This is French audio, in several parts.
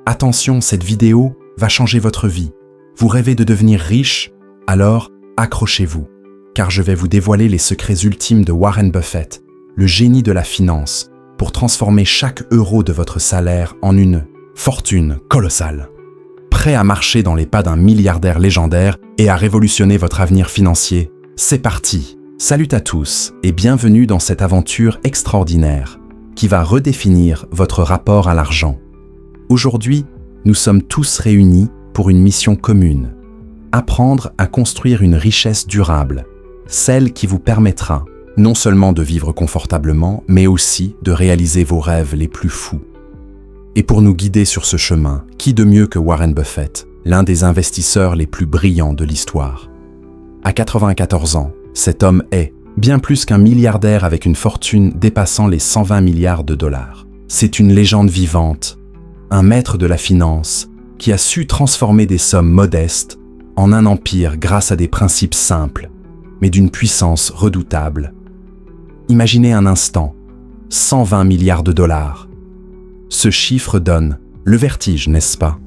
Attention, cette vidéo va changer votre vie. Vous rêvez de devenir riche? Alors, accrochez-vous, car je vais vous dévoiler les secrets ultimes de Warren Buffett, le génie de la finance, pour transformer chaque euro de votre salaire en une fortune colossale. Prêt à marcher dans les pas d'un milliardaire légendaire et à révolutionner votre avenir financier? C'est parti! Salut à tous et bienvenue dans cette aventure extraordinaire qui va redéfinir votre rapport à l'argent. Aujourd'hui, nous sommes tous réunis pour une mission commune. Apprendre à construire une richesse durable, celle qui vous permettra non seulement de vivre confortablement, mais aussi de réaliser vos rêves les plus fous. Et pour nous guider sur ce chemin, qui de mieux que Warren Buffett, l'un des investisseurs les plus brillants de l'histoire? À 94 ans, cet homme est bien plus qu'un milliardaire avec une fortune dépassant les 120 milliards de dollars. C'est une légende vivante, un maître de la finance qui a su transformer des sommes modestes en un empire grâce à des principes simples, mais d'une puissance redoutable. Imaginez un instant, 120 milliards de dollars. Ce chiffre donne le vertige, n'est-ce pas?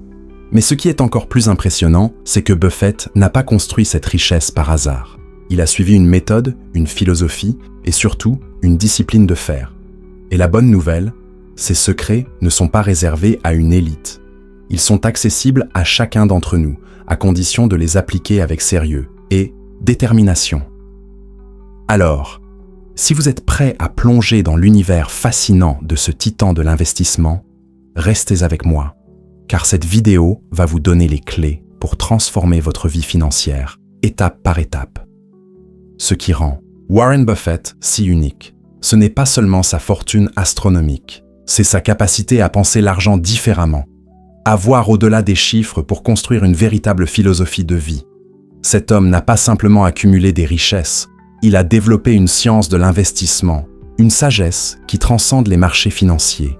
Mais ce qui est encore plus impressionnant, c'est que Buffett n'a pas construit cette richesse par hasard. Il a suivi une méthode, une philosophie et surtout une discipline de fer. Et la bonne nouvelle, ces secrets ne sont pas réservés à une élite. Ils sont accessibles à chacun d'entre nous, à condition de les appliquer avec sérieux et détermination. Alors, si vous êtes prêt à plonger dans l'univers fascinant de ce titan de l'investissement, restez avec moi, car cette vidéo va vous donner les clés pour transformer votre vie financière, étape par étape. Ce qui rend Warren Buffett si unique, ce n'est pas seulement sa fortune astronomique, c'est sa capacité à penser l'argent différemment, à voir au-delà des chiffres pour construire une véritable philosophie de vie. Cet homme n'a pas simplement accumulé des richesses, il a développé une science de l'investissement, une sagesse qui transcende les marchés financiers.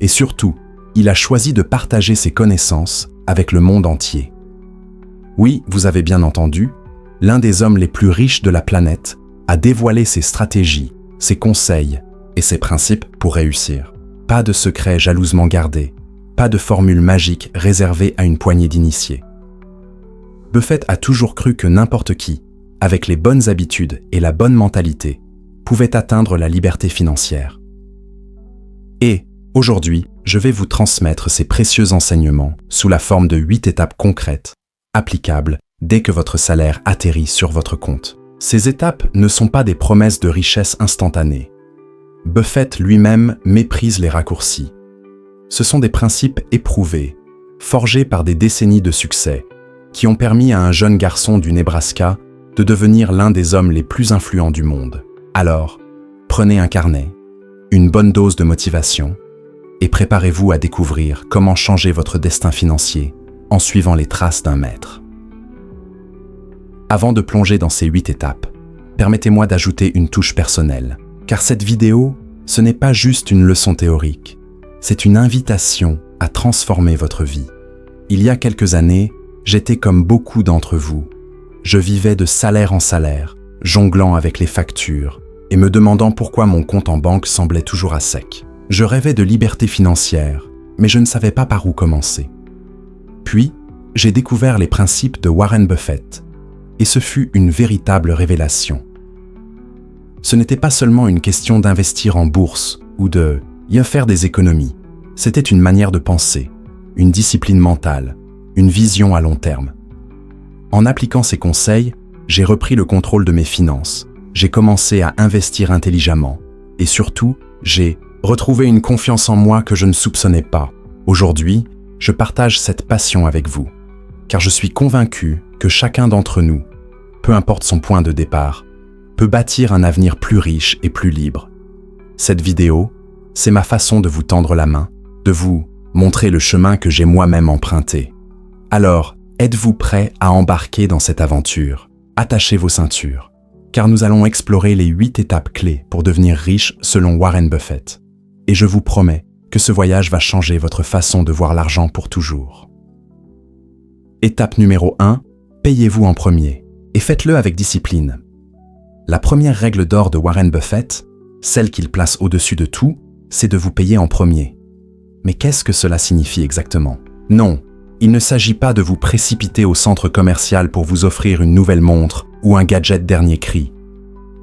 Et surtout, il a choisi de partager ses connaissances avec le monde entier. Oui, vous avez bien entendu, l'un des hommes les plus riches de la planète a dévoilé ses stratégies, ses conseils et ses principes pour réussir. Pas de secrets jalousement gardés, pas de formule magique réservée à une poignée d'initiés. Buffett a toujours cru que n'importe qui, avec les bonnes habitudes et la bonne mentalité, pouvait atteindre la liberté financière. Et, aujourd'hui, je vais vous transmettre ces précieux enseignements sous la forme de 8 étapes concrètes, applicables dès que votre salaire atterrit sur votre compte. Ces étapes ne sont pas des promesses de richesse instantanée. Buffett lui-même méprise les raccourcis. Ce sont des principes éprouvés, forgés par des décennies de succès, qui ont permis à un jeune garçon du Nebraska de devenir l'un des hommes les plus influents du monde. Alors, prenez un carnet, une bonne dose de motivation, et préparez-vous à découvrir comment changer votre destin financier en suivant les traces d'un maître. Avant de plonger dans ces 8 étapes, permettez-moi d'ajouter une touche personnelle, car cette vidéo, ce n'est pas juste une leçon théorique, c'est une invitation à transformer votre vie. Il y a quelques années, j'étais comme beaucoup d'entre vous. Je vivais de salaire en salaire, jonglant avec les factures et me demandant pourquoi mon compte en banque semblait toujours à sec. Je rêvais de liberté financière, mais je ne savais pas par où commencer. Puis, j'ai découvert les principes de Warren Buffett, et ce fut une véritable révélation. Ce n'était pas seulement une question d'investir en bourse ou de y faire des économies, c'était une manière de penser, une discipline mentale, une vision à long terme. En appliquant ces conseils, j'ai repris le contrôle de mes finances, j'ai commencé à investir intelligemment et surtout, j'ai retrouvé une confiance en moi que je ne soupçonnais pas. Aujourd'hui, je partage cette passion avec vous, car je suis convaincu que chacun d'entre nous, peu importe son point de départ, peut bâtir un avenir plus riche et plus libre. Cette vidéo, c'est ma façon de vous tendre la main, de vous montrer le chemin que j'ai moi-même emprunté. Alors, êtes-vous prêts à embarquer dans cette aventure? Attachez vos ceintures, car nous allons explorer les 8 étapes clés pour devenir riche selon Warren Buffett. Et je vous promets que ce voyage va changer votre façon de voir l'argent pour toujours. Étape numéro 1, payez-vous en premier, et faites-le avec discipline. La première règle d'or de Warren Buffett, celle qu'il place au-dessus de tout, c'est de vous payer en premier. Mais qu'est-ce que cela signifie exactement? Non, il ne s'agit pas de vous précipiter au centre commercial pour vous offrir une nouvelle montre ou un gadget dernier cri.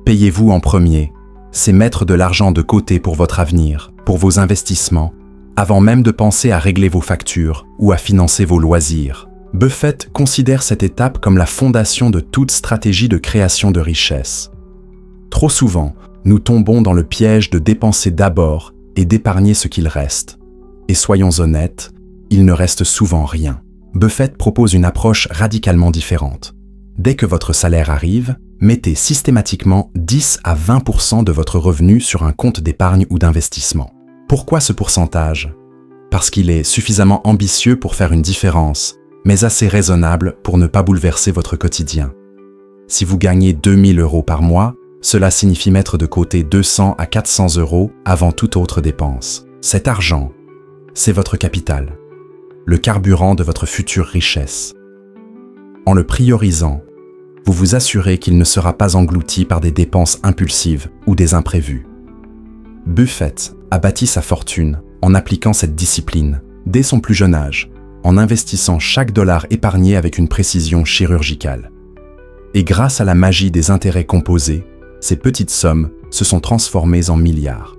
Payez-vous en premier, c'est mettre de l'argent de côté pour votre avenir, pour vos investissements, avant même de penser à régler vos factures ou à financer vos loisirs. Buffett considère cette étape comme la fondation de toute stratégie de création de richesse. Trop souvent, nous tombons dans le piège de dépenser d'abord et d'épargner ce qu'il reste. Et soyons honnêtes, il ne reste souvent rien. Buffett propose une approche radicalement différente. Dès que votre salaire arrive, mettez systématiquement 10 à 20% de votre revenu sur un compte d'épargne ou d'investissement. Pourquoi ce pourcentage? Parce qu'il est suffisamment ambitieux pour faire une différence, mais assez raisonnable pour ne pas bouleverser votre quotidien. Si vous gagnez 2000 € par mois, cela signifie mettre de côté 200 à 400 € avant toute autre dépense. Cet argent, c'est votre capital, le carburant de votre future richesse. En le priorisant, vous vous assurez qu'il ne sera pas englouti par des dépenses impulsives ou des imprévus. Buffett a bâti sa fortune en appliquant cette discipline dès son plus jeune âge, en investissant chaque dollar épargné avec une précision chirurgicale. Et grâce à la magie des intérêts composés, ces petites sommes se sont transformées en milliards.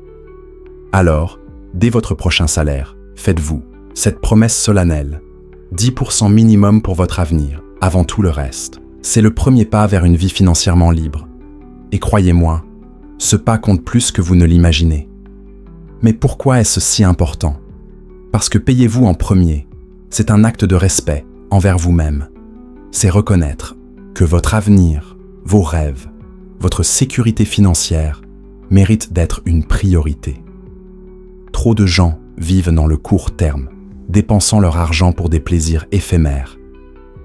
Alors, dès votre prochain salaire, faites-vous cette promesse solennelle, 10% minimum pour votre avenir, avant tout le reste. C'est le premier pas vers une vie financièrement libre. Et croyez-moi, ce pas compte plus que vous ne l'imaginez. Mais pourquoi est-ce si important? Parce que payez-vous en premier, c'est un acte de respect envers vous-même. C'est reconnaître que votre avenir, vos rêves, votre sécurité financière méritent d'être une priorité. Trop de gens vivent dans le court terme, dépensant leur argent pour des plaisirs éphémères,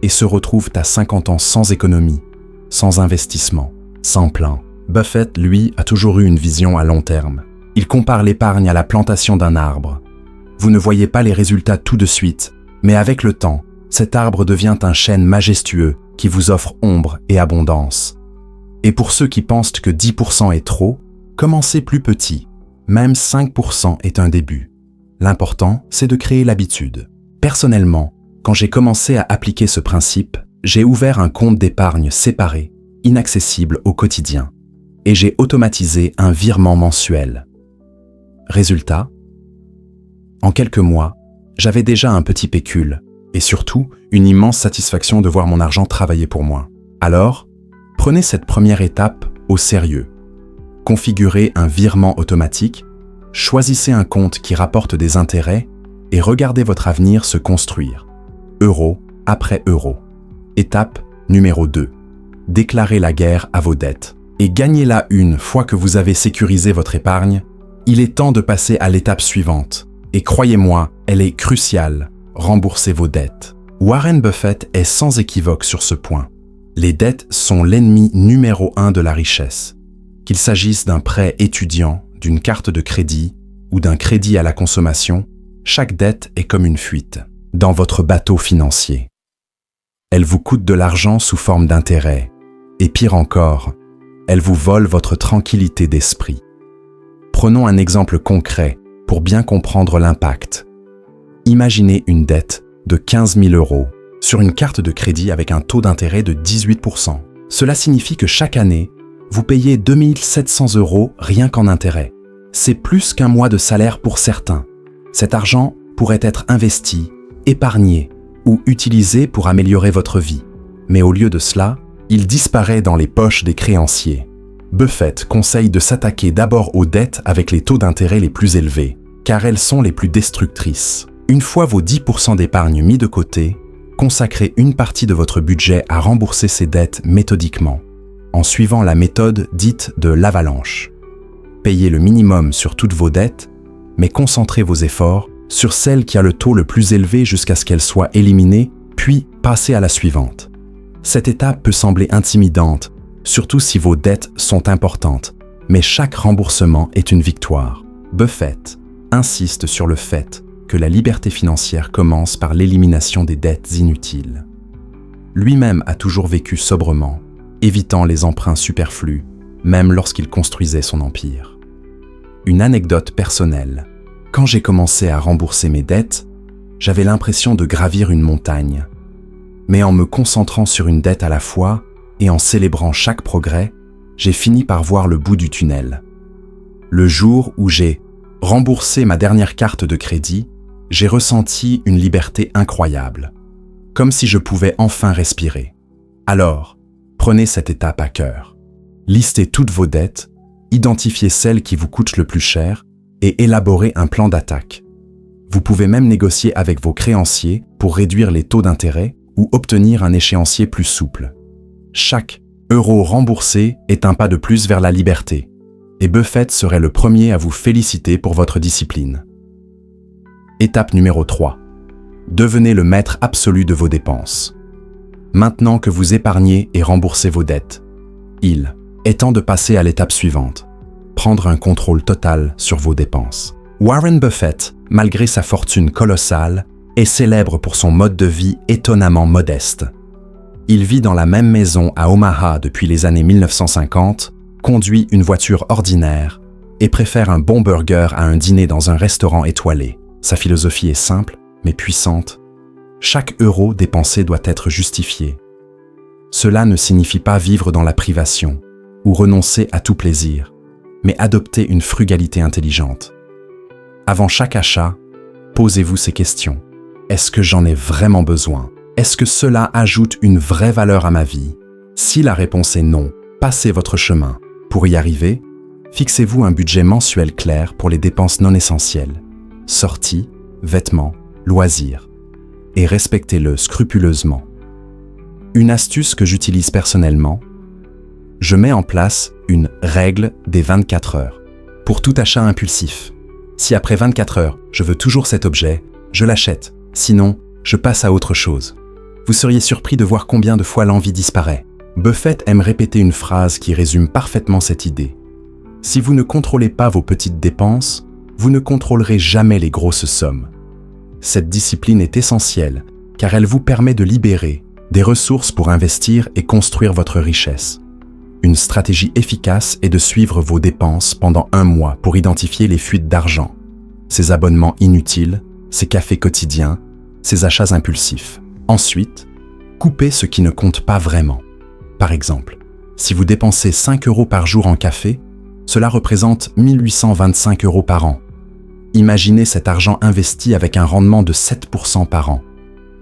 et se retrouvent à 50 ans sans économie, sans investissement, sans plan. Buffett, lui, a toujours eu une vision à long terme. Il compare l'épargne à la plantation d'un arbre. Vous ne voyez pas les résultats tout de suite, mais avec le temps, cet arbre devient un chêne majestueux qui vous offre ombre et abondance. Et pour ceux qui pensent que 10% est trop, commencez plus petit. Même 5% est un début. L'important, c'est de créer l'habitude. Personnellement, quand j'ai commencé à appliquer ce principe, j'ai ouvert un compte d'épargne séparé, inaccessible au quotidien, et j'ai automatisé un virement mensuel. Résultat, en quelques mois, j'avais déjà un petit pécule, et surtout, une immense satisfaction de voir mon argent travailler pour moi. Alors, prenez cette première étape au sérieux. Configurez un virement automatique, choisissez un compte qui rapporte des intérêts et regardez votre avenir se construire, euro après euro. Étape numéro 2. Déclarez la guerre à vos dettes. Et gagnez-la une fois que vous avez sécurisé votre épargne, il est temps de passer à l'étape suivante. Et croyez-moi, elle est cruciale, remboursez vos dettes. Warren Buffett est sans équivoque sur ce point. Les dettes sont l'ennemi numéro 1 de la richesse. Qu'il s'agisse d'un prêt étudiant, d'une carte de crédit ou d'un crédit à la consommation, chaque dette est comme une fuite dans votre bateau financier. Elle vous coûte de l'argent sous forme d'intérêt, et pire encore, elle vous vole votre tranquillité d'esprit. Prenons un exemple concret pour bien comprendre l'impact. Imaginez une dette de 15 000 € sur une carte de crédit avec un taux d'intérêt de 18%. Cela signifie que chaque année, vous payez 2 700 € rien qu'en intérêt. C'est plus qu'un mois de salaire pour certains. Cet argent pourrait être investi, épargné ou utilisé pour améliorer votre vie. Mais au lieu de cela, il disparaît dans les poches des créanciers. Buffett conseille de s'attaquer d'abord aux dettes avec les taux d'intérêt les plus élevés, car elles sont les plus destructrices. Une fois vos 10% d'épargne mis de côté, consacrez une partie de votre budget à rembourser ces dettes méthodiquement, en suivant la méthode dite de l'avalanche. Payez le minimum sur toutes vos dettes, mais concentrez vos efforts sur celle qui a le taux le plus élevé jusqu'à ce qu'elle soit éliminée, puis passez à la suivante. Cette étape peut sembler intimidante, surtout si vos dettes sont importantes, mais chaque remboursement est une victoire. Buffett insiste sur le fait que la liberté financière commence par l'élimination des dettes inutiles. Lui-même a toujours vécu sobrement, évitant les emprunts superflus, même lorsqu'il construisait son empire. Une anecdote personnelle. Quand j'ai commencé à rembourser mes dettes, j'avais l'impression de gravir une montagne. Mais en me concentrant sur une dette à la fois et en célébrant chaque progrès, j'ai fini par voir le bout du tunnel. Le jour où j'ai remboursé ma dernière carte de crédit, j'ai ressenti une liberté incroyable, comme si je pouvais enfin respirer. Alors, prenez cette étape à cœur. Listez toutes vos dettes, identifiez celles qui vous coûtent le plus cher et élaborez un plan d'attaque. Vous pouvez même négocier avec vos créanciers pour réduire les taux d'intérêt ou obtenir un échéancier plus souple. Chaque euro remboursé est un pas de plus vers la liberté, et Buffett serait le premier à vous féliciter pour votre discipline. Étape numéro 3. Devenez le maître absolu de vos dépenses. Maintenant que vous épargnez et remboursez vos dettes, il est temps de passer à l'étape suivante. Prendre un contrôle total sur vos dépenses. Warren Buffett, malgré sa fortune colossale, est célèbre pour son mode de vie étonnamment modeste. Il vit dans la même maison à Omaha depuis les années 1950, conduit une voiture ordinaire et préfère un bon burger à un dîner dans un restaurant étoilé. Sa philosophie est simple, mais puissante. Chaque euro dépensé doit être justifié. Cela ne signifie pas vivre dans la privation ou renoncer à tout plaisir, mais adopter une frugalité intelligente. Avant chaque achat, posez-vous ces questions. Est-ce que j'en ai vraiment besoin? Est-ce que cela ajoute une vraie valeur à ma vie? Si la réponse est non, passez votre chemin. Pour y arriver, fixez-vous un budget mensuel clair pour les dépenses non essentielles. Sorties, vêtements, loisirs. Et respectez-le scrupuleusement. Une astuce que j'utilise personnellement, je mets en place une règle des 24 heures. Pour tout achat impulsif. Si après 24 heures, je veux toujours cet objet, je l'achète. Sinon, je passe à autre chose. Vous seriez surpris de voir combien de fois l'envie disparaît. Buffett aime répéter une phrase qui résume parfaitement cette idée. Si vous ne contrôlez pas vos petites dépenses, vous ne contrôlerez jamais les grosses sommes. Cette discipline est essentielle car elle vous permet de libérer des ressources pour investir et construire votre richesse. Une stratégie efficace est de suivre vos dépenses pendant 1 mois pour identifier les fuites d'argent, ces abonnements inutiles, ces cafés quotidiens, ces achats impulsifs. Ensuite, coupez ce qui ne compte pas vraiment. Par exemple, si vous dépensez 5 € par jour en café, cela représente 1825 € par an. Imaginez cet argent investi avec un rendement de 7% par an.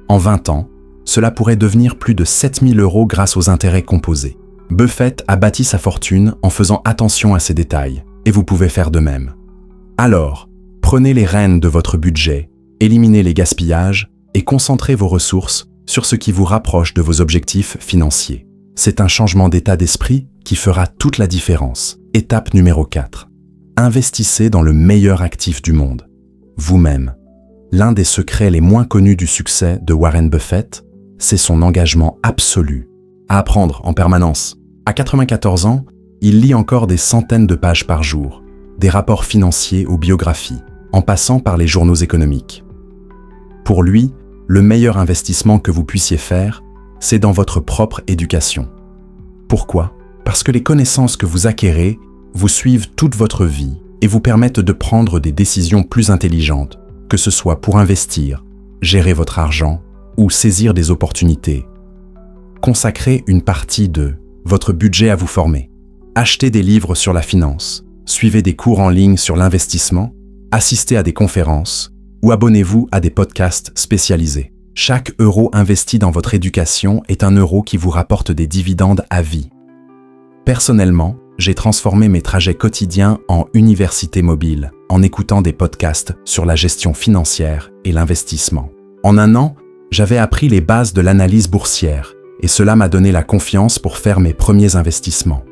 En 20 ans, cela pourrait devenir plus de 7000 € grâce aux intérêts composés. Buffett a bâti sa fortune en faisant attention à ces détails, et vous pouvez faire de même. Alors, prenez les rênes de votre budget, éliminez les gaspillages et concentrez vos ressources sur ce qui vous rapproche de vos objectifs financiers. C'est un changement d'état d'esprit qui fera toute la différence. Étape numéro 4. Investissez dans le meilleur actif du monde, vous-même. L'un des secrets les moins connus du succès de Warren Buffett, c'est son engagement absolu à apprendre en permanence. À 94 ans, il lit encore des centaines de pages par jour, des rapports financiers aux biographies, en passant par les journaux économiques. Pour lui, le meilleur investissement que vous puissiez faire, c'est dans votre propre éducation. Pourquoi? Parce que les connaissances que vous acquérez vous suivent toute votre vie et vous permettent de prendre des décisions plus intelligentes, que ce soit pour investir, gérer votre argent ou saisir des opportunités. Consacrez une partie de votre budget à vous former. Achetez des livres sur la finance, suivez des cours en ligne sur l'investissement, assistez à des conférences ou abonnez-vous à des podcasts spécialisés. Chaque euro investi dans votre éducation est un euro qui vous rapporte des dividendes à vie. Personnellement, j'ai transformé mes trajets quotidiens en université mobile en écoutant des podcasts sur la gestion financière et l'investissement. En 1 an, j'avais appris les bases de l'analyse boursière et cela m'a donné la confiance pour faire mes premiers investissements.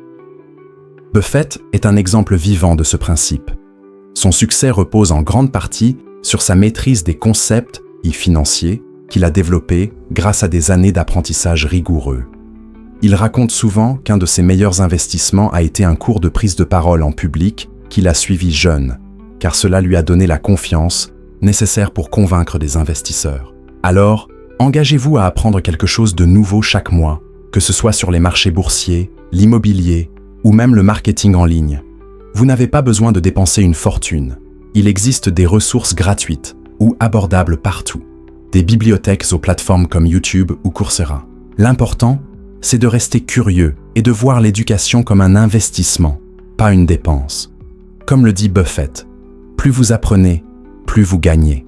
Buffett est un exemple vivant de ce principe. Son succès repose en grande partie sur sa maîtrise des concepts financiers qu'il a développés grâce à des années d'apprentissage rigoureux. Il raconte souvent qu'un de ses meilleurs investissements a été un cours de prise de parole en public qu'il a suivi jeune, car cela lui a donné la confiance nécessaire pour convaincre des investisseurs. Alors, engagez-vous à apprendre quelque chose de nouveau chaque mois, que ce soit sur les marchés boursiers, l'immobilier ou même le marketing en ligne. Vous n'avez pas besoin de dépenser une fortune. Il existe des ressources gratuites ou abordables partout, des bibliothèques aux plateformes comme YouTube ou Coursera. L'important, c'est de rester curieux et de voir l'éducation comme un investissement, pas une dépense. Comme le dit Buffett, plus vous apprenez, plus vous gagnez.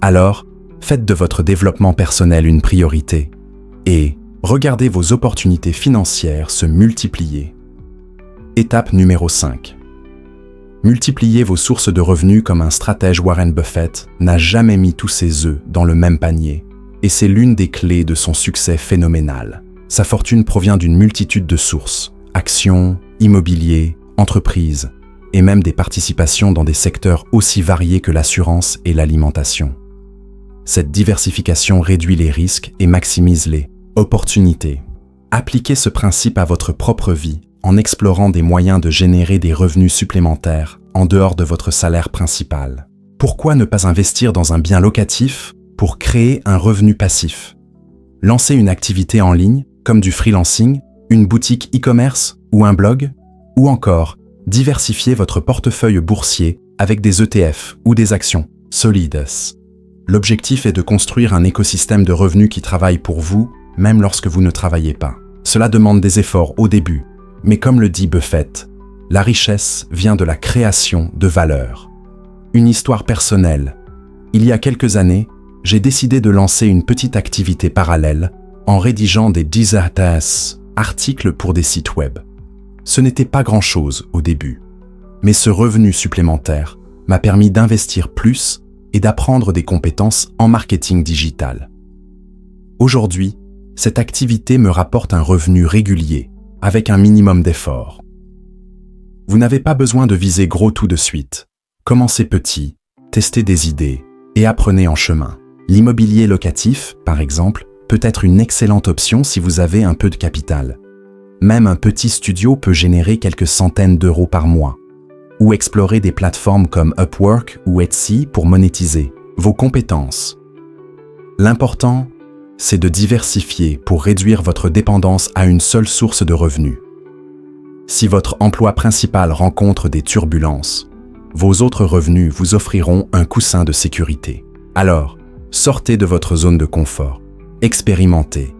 Alors, faites de votre développement personnel une priorité et regardez vos opportunités financières se multiplier. Étape numéro 5. Multipliez vos sources de revenus comme un stratège. Warren Buffett n'a jamais mis tous ses œufs dans le même panier, et c'est l'une des clés de son succès phénoménal. Sa fortune provient d'une multitude de sources, actions, immobilier, entreprises, et même des participations dans des secteurs aussi variés que l'assurance et l'alimentation. Cette diversification réduit les risques et maximise les opportunités. Appliquez ce principe à votre propre vie en explorant des moyens de générer des revenus supplémentaires en dehors de votre salaire principal. Pourquoi ne pas investir dans un bien locatif pour créer un revenu passif? Lancer une activité en ligne, comme du freelancing, une boutique e-commerce ou un blog, ou encore diversifier votre portefeuille boursier avec des ETF ou des actions solides. L'objectif est de construire un écosystème de revenus qui travaille pour vous, même lorsque vous ne travaillez pas. Cela demande des efforts au début, mais comme le dit Buffett, la richesse vient de la création de valeur. Une histoire personnelle. Il y a quelques années, j'ai décidé de lancer une petite activité parallèle en rédigeant des articles pour des sites web. Ce n'était pas grand-chose au début, mais ce revenu supplémentaire m'a permis d'investir plus et d'apprendre des compétences en marketing digital. Aujourd'hui, cette activité me rapporte un revenu régulier, avec un minimum d'effort. Vous n'avez pas besoin de viser gros tout de suite. Commencez petit, testez des idées et apprenez en chemin. L'immobilier locatif, par exemple, peut être une excellente option si vous avez un peu de capital. Même un petit studio peut générer quelques centaines d'euros par mois. Ou explorer des plateformes comme Upwork ou Etsy pour monétiser vos compétences. L'important, c'est de diversifier pour réduire votre dépendance à une seule source de revenus. Si votre emploi principal rencontre des turbulences, vos autres revenus vous offriront un coussin de sécurité. Alors, sortez de votre zone de confort, expérimentez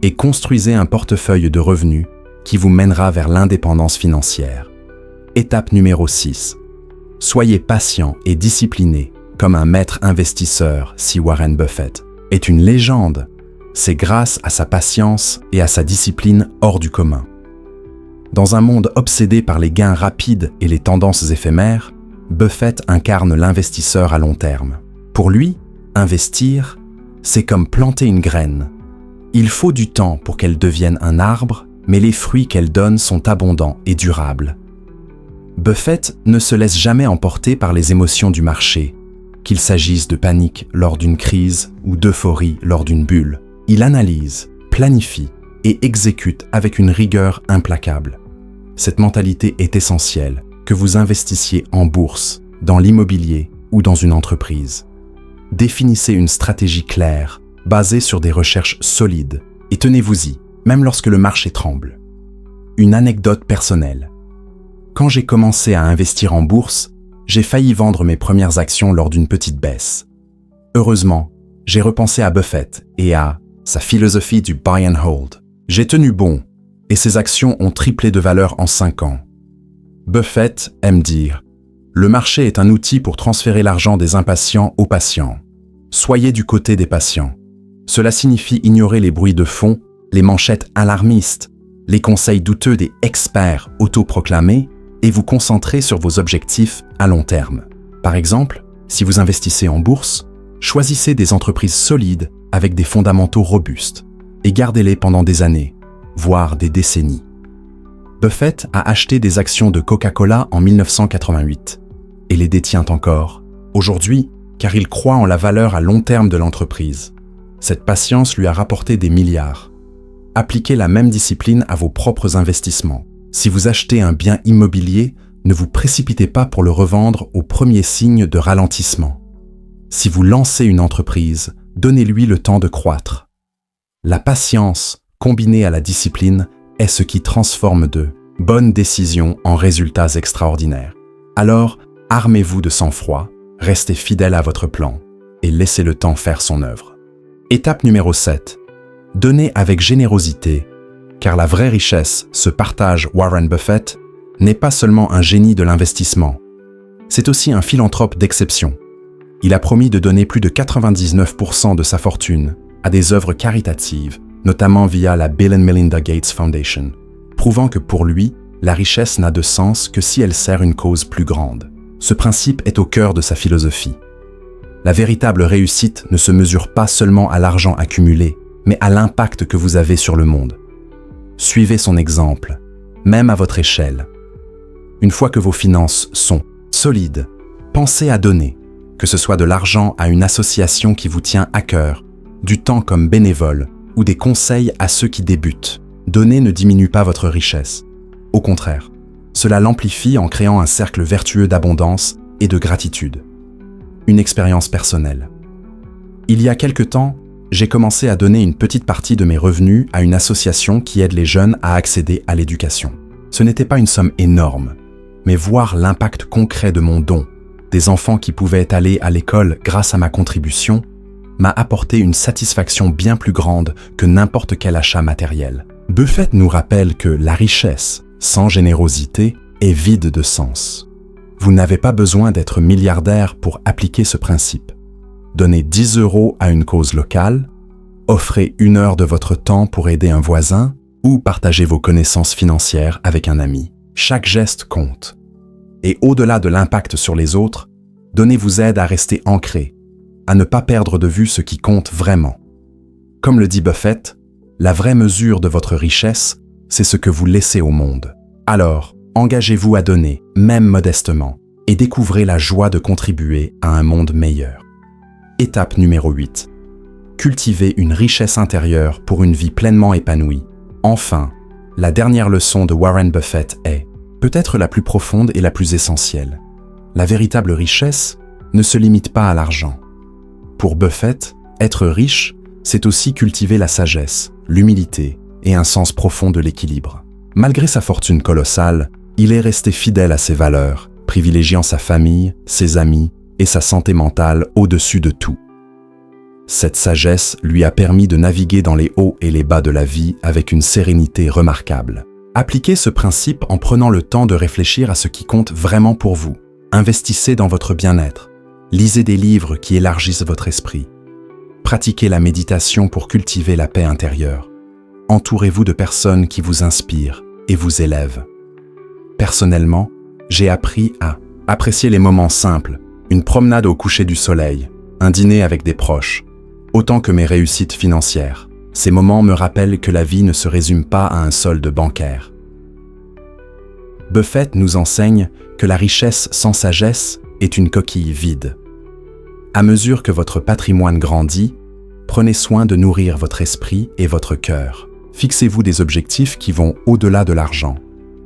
et construisez un portefeuille de revenus qui vous mènera vers l'indépendance financière. Étape numéro 6. Soyez patient et discipliné comme un maître investisseur. Si Warren Buffett est une légende, c'est grâce à sa patience et à sa discipline hors du commun. Dans un monde obsédé par les gains rapides et les tendances éphémères, Buffett incarne l'investisseur à long terme. Pour lui, investir, c'est comme planter une graine. Il faut du temps pour qu'elle devienne un arbre, mais les fruits qu'elle donne sont abondants et durables. Buffett ne se laisse jamais emporter par les émotions du marché, qu'il s'agisse de panique lors d'une crise ou d'euphorie lors d'une bulle. Il analyse, planifie et exécute avec une rigueur implacable. Cette mentalité est essentielle, que vous investissiez en bourse, dans l'immobilier ou dans une entreprise. Définissez une stratégie claire, basée sur des recherches solides, et tenez-vous-y, même lorsque le marché tremble. Une anecdote personnelle. Quand j'ai commencé à investir en bourse, j'ai failli vendre mes premières actions lors d'une petite baisse. Heureusement, j'ai repensé à Buffett et à sa philosophie du buy and hold. J'ai tenu bon, et ces actions ont triplé de valeur en 5 ans. Buffett aime dire « Le marché est un outil pour transférer l'argent des impatients aux patients. Soyez du côté des patients. Cela signifie ignorer les bruits de fond, les manchettes alarmistes, les conseils douteux des experts autoproclamés et vous concentrer sur vos objectifs à long terme. Par exemple, si vous investissez en bourse, choisissez des entreprises solides avec des fondamentaux robustes et gardez-les pendant des années, voire des décennies. Buffett a acheté des actions de Coca-Cola en 1988 et les détient encore aujourd'hui car il croit en la valeur à long terme de l'entreprise. Cette patience lui a rapporté des milliards. Appliquez la même discipline à vos propres investissements. Si vous achetez un bien immobilier, ne vous précipitez pas pour le revendre au premier signe de ralentissement. Si vous lancez une entreprise, donnez-lui le temps de croître. La patience, combinée à la discipline, est ce qui transforme de bonnes décisions en résultats extraordinaires. Alors, Armez-vous de sang-froid, restez fidèle à votre plan et laissez le temps faire son œuvre. Étape numéro 7. Donnez avec générosité, car la vraie richesse, se partage Warren Buffett, n'est pas seulement un génie de l'investissement, c'est aussi un philanthrope d'exception. Il a promis de donner plus de 99% de sa fortune à des œuvres caritatives, notamment via la Bill and Melinda Gates Foundation, prouvant que pour lui, la richesse n'a de sens que si elle sert une cause plus grande. Ce principe est au cœur de sa philosophie. La véritable réussite ne se mesure pas seulement à l'argent accumulé, mais à l'impact que vous avez sur le monde. Suivez son exemple, même à votre échelle. Une fois que vos finances sont solides, pensez à donner, que ce soit de l'argent à une association qui vous tient à cœur, du temps comme bénévole ou des conseils à ceux qui débutent. Donner ne diminue pas votre richesse. Au contraire, cela l'amplifie en créant un cercle vertueux d'abondance et de gratitude. Une expérience personnelle. Il y a quelque temps, j'ai commencé à donner une petite partie de mes revenus à une association qui aide les jeunes à accéder à l'éducation. Ce n'était pas une somme énorme, mais voir l'impact concret de mon don, des enfants qui pouvaient aller à l'école grâce à ma contribution, m'a apporté une satisfaction bien plus grande que n'importe quel achat matériel. Buffett nous rappelle que la richesse, sans générosité, est vide de sens. Vous n'avez pas besoin d'être milliardaire pour appliquer ce principe. Donnez 10 € à une cause locale, offrez 1 heure de votre temps pour aider un voisin ou partagez vos connaissances financières avec un ami. Chaque geste compte. Et au-delà de l'impact sur les autres, donner vous aide à rester ancré, à ne pas perdre de vue ce qui compte vraiment. Comme le dit Buffett, la vraie mesure de votre richesse, c'est ce que vous laissez au monde. Alors, engagez-vous à donner, même modestement, et découvrez la joie de contribuer à un monde meilleur. Étape numéro 8. Cultivez une richesse intérieure pour une vie pleinement épanouie. Enfin, la dernière leçon de Warren Buffett est, peut-être la plus profonde et la plus essentielle. La véritable richesse ne se limite pas à l'argent. Pour Buffett, être riche, c'est aussi cultiver la sagesse, l'humilité et un sens profond de l'équilibre. Malgré sa fortune colossale, il est resté fidèle à ses valeurs, privilégiant sa famille, ses amis et sa santé mentale au-dessus de tout. Cette sagesse lui a permis de naviguer dans les hauts et les bas de la vie avec une sérénité remarquable. Appliquez ce principe en prenant le temps de réfléchir à ce qui compte vraiment pour vous. Investissez dans votre bien-être. Lisez des livres qui élargissent votre esprit. Pratiquez la méditation pour cultiver la paix intérieure. Entourez-vous de personnes qui vous inspirent et vous élèvent. Personnellement, j'ai appris à apprécier les moments simples, une promenade au coucher du soleil, un dîner avec des proches, autant que mes réussites financières. Ces moments me rappellent que la vie ne se résume pas à un solde bancaire. Buffett nous enseigne que la richesse sans sagesse est une coquille vide. À mesure que votre patrimoine grandit, prenez soin de nourrir votre esprit et votre cœur. Fixez-vous des objectifs qui vont au-delà de l'argent.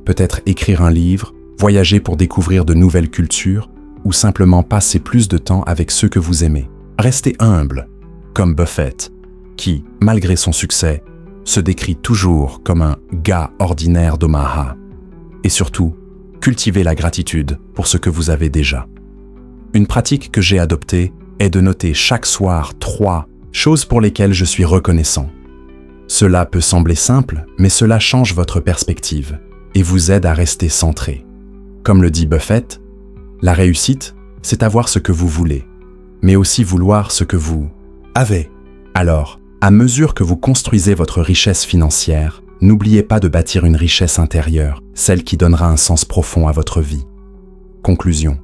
Peut-être écrire un livre, voyager pour découvrir de nouvelles cultures ou simplement passer plus de temps avec ceux que vous aimez. Restez humble, comme Buffett, qui, malgré son succès, se décrit toujours comme un gars ordinaire d'Omaha. Et surtout, cultivez la gratitude pour ce que vous avez déjà. Une pratique que j'ai adoptée est de noter chaque soir 3 choses pour lesquelles je suis reconnaissant. Cela peut sembler simple, mais cela change votre perspective et vous aide à rester centré. Comme le dit Buffett, la réussite, c'est avoir ce que vous voulez, mais aussi vouloir ce que vous avez. Alors, à mesure que vous construisez votre richesse financière, n'oubliez pas de bâtir une richesse intérieure, celle qui donnera un sens profond à votre vie. Conclusion.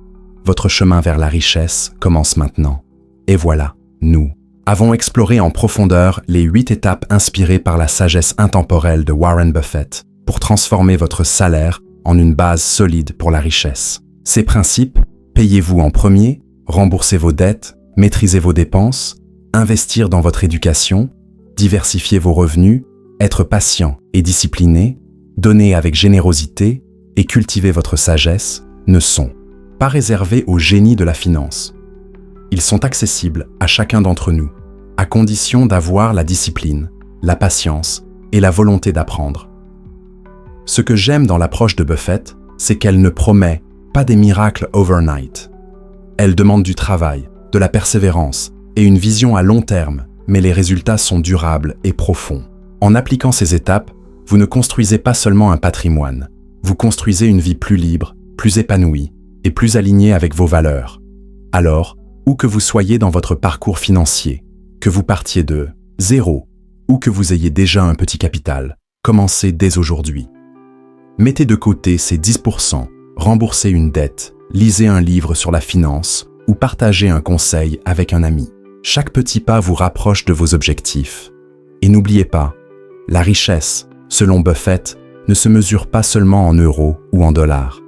Votre chemin vers la richesse commence maintenant. Et voilà, nous avons exploré en profondeur les 8 étapes inspirées par la sagesse intemporelle de Warren Buffett pour transformer votre salaire en une base solide pour la richesse. Ces principes, payez-vous en premier, remboursez vos dettes, maîtrisez vos dépenses, investir dans votre éducation, diversifier vos revenus, être patient et discipliné, donner avec générosité et cultiver votre sagesse, ne sont pas réservés aux génies de la finance. Ils sont accessibles à chacun d'entre nous, à condition d'avoir la discipline, la patience et la volonté d'apprendre. Ce que j'aime dans l'approche de Buffett, c'est qu'elle ne promet pas des miracles overnight. Elles demandent du travail, de la persévérance et une vision à long terme, mais les résultats sont durables et profonds. En appliquant ces étapes, vous ne construisez pas seulement un patrimoine, vous construisez une vie plus libre, plus épanouie et plus alignée avec vos valeurs. Alors, où que vous soyez dans votre parcours financier, que vous partiez de zéro ou que vous ayez déjà un petit capital, commencez dès aujourd'hui. Mettez de côté ces 10%, remboursez une dette, lisez un livre sur la finance ou partagez un conseil avec un ami. Chaque petit pas vous rapproche de vos objectifs. Et n'oubliez pas, la richesse, selon Buffett, ne se mesure pas seulement en euros ou en dollars.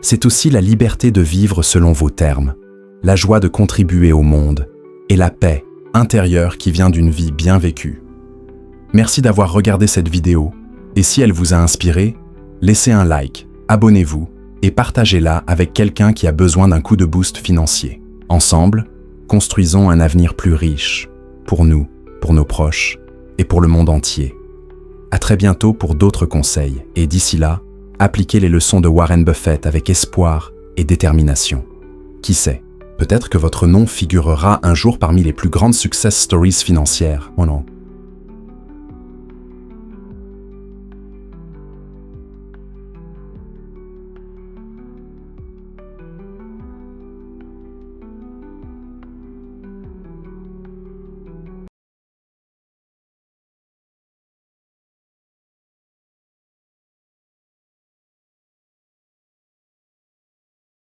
C'est aussi la liberté de vivre selon vos termes, la joie de contribuer au monde et la paix intérieure qui vient d'une vie bien vécue. Merci d'avoir regardé cette vidéo et si elle vous a inspiré, laissez un like, abonnez-vous et partagez-la avec quelqu'un qui a besoin d'un coup de boost financier. Ensemble, construisons un avenir plus riche, pour nous, pour nos proches et pour le monde entier. À très bientôt pour d'autres conseils et d'ici là, appliquez les leçons de Warren Buffett avec espoir et détermination. Qui sait, peut-être que votre nom figurera un jour parmi les plus grandes success stories financières. Oh non.